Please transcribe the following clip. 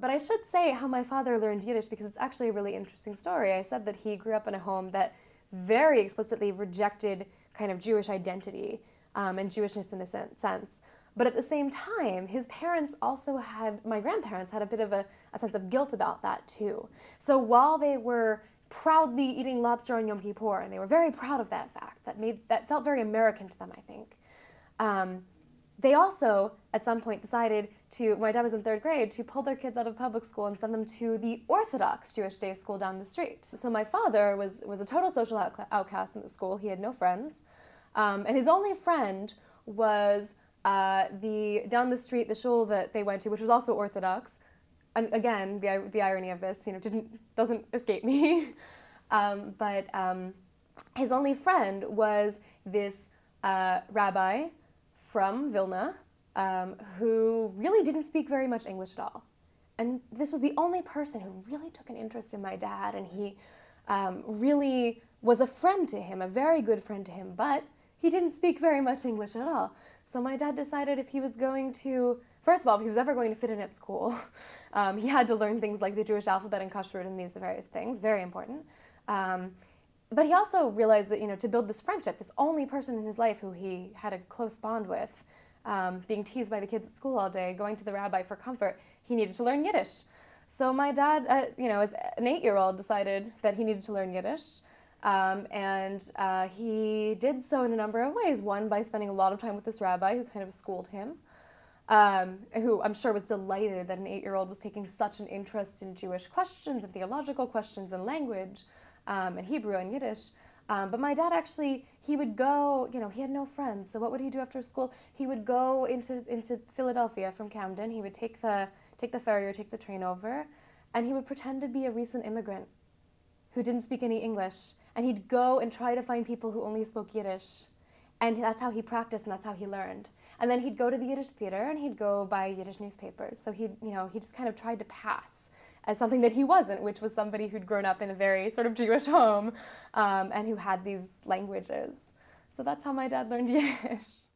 But I should say how my father learned Yiddish because it's actually a really interesting story. I said that he grew up in a home that very explicitly rejected kind of Jewish identity and Jewishness in a sense. But at the same time, his parents also had, my grandparents had a bit of a sense of guilt about that too. So while they were proudly eating lobster on Yom Kippur, and they were very proud of that fact, that felt very American to them, I think. They also, at some point, decided to, my dad was in 3rd grade, to pull their kids out of public school and send them to the Orthodox Jewish day school down the street. So my father was a total social outcast in the school. He had no friends. And his only friend was down the street, the shul that they went to, which was also Orthodox. And again, the irony of this, doesn't escape me. But his only friend was this rabbi from Vilna, who really didn't speak very much English at all. And this was the only person who really took an interest in my dad, and he really was a friend to him, a very good friend to him, but he didn't speak very much English at all. So my dad decided if he was going to, first of all, if he was ever going to fit in at school, he had to learn things like the Jewish alphabet and kashrut and these various things, very important. But he also realized that, to build this friendship, this only person in his life who he had a close bond with, being teased by the kids at school all day, going to the rabbi for comfort, he needed to learn Yiddish. So my dad, as an 8-year-old, decided that he needed to learn Yiddish. And he did so in a number of ways. One, by spending a lot of time with this rabbi who kind of schooled him, who I'm sure was delighted that an 8-year-old was taking such an interest in Jewish questions and theological questions and language, and Hebrew and Yiddish. But my dad actually, he would go, he had no friends, so what would he do after school? He would go into Philadelphia from Camden. He would take the ferry or take the train over, and he would pretend to be a recent immigrant who didn't speak any English. And he'd go and try to find people who only spoke Yiddish. And that's how he practiced and that's how he learned. And then he'd go to the Yiddish theater and he'd go buy Yiddish newspapers. So he just kind of tried to pass as something that he wasn't, which was somebody who'd grown up in a very sort of Jewish home and who had these languages. So that's how my dad learned Yiddish.